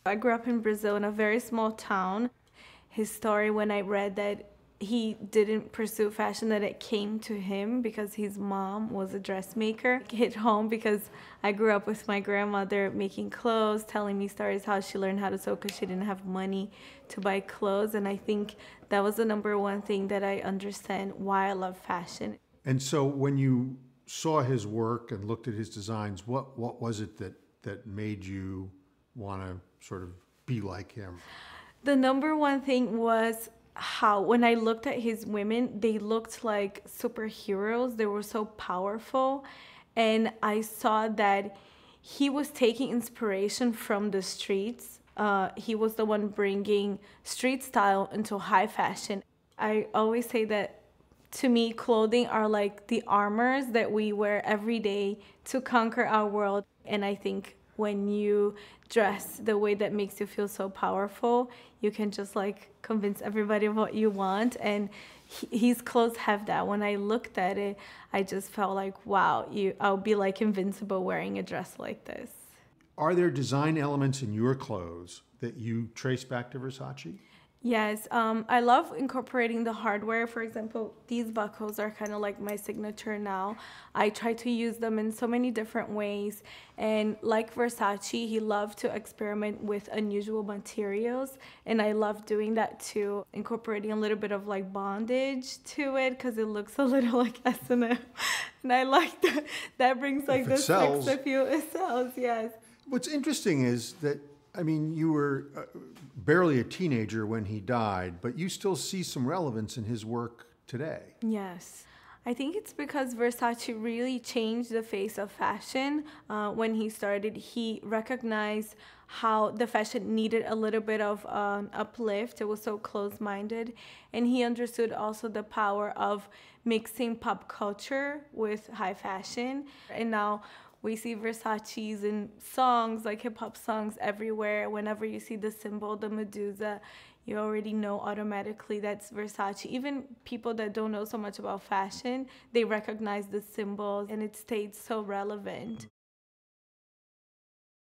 I grew up in Brazil in a very small town. His story, when I read that he didn't pursue fashion, that it came to him because his mom was a dressmaker, hit home because I grew up with my grandmother making clothes, telling me stories how she learned how to sew because she didn't have money to buy clothes. And I think that was the number one thing that I understand why I love fashion. And so when you saw his work and looked at his designs, what was it that made you want to sort of be like him? The number one thing was how, when I looked at his women, they looked like superheroes. They were so powerful. And I saw that he was taking inspiration from the streets. He was the one bringing street style into high fashion. I always say that, to me, clothing are like the armors that we wear every day to conquer our world. And I think when you dress the way that makes you feel so powerful, you can just like convince everybody of what you want. And his clothes have that. When I looked at it, I just felt like, wow, I'll be like invincible wearing a dress like this. Are there design elements in your clothes that you trace back to Versace? Yes, I love incorporating the hardware. For example, these buckles are kind of like my signature now. I try to use them in so many different ways. And like Versace, he loved to experiment with unusual materials. And I love doing that too, incorporating a little bit of like bondage to it because it looks a little like S&M. And I like that. That brings like the sex appeal. It sells, yes. What's interesting is that, I mean, you were barely a teenager when he died, but you still see some relevance in his work today. Yes. I think it's because Versace really changed the face of fashion. When he started, he recognized how the fashion needed a little bit of uplift. It was so closed-minded. And he understood also the power of mixing pop culture with high fashion. And now we see Versace's in songs, like hip-hop songs everywhere. Whenever you see the symbol, the Medusa, you already know automatically that's Versace. Even people that don't know so much about fashion, they recognize the symbols, and it stayed so relevant.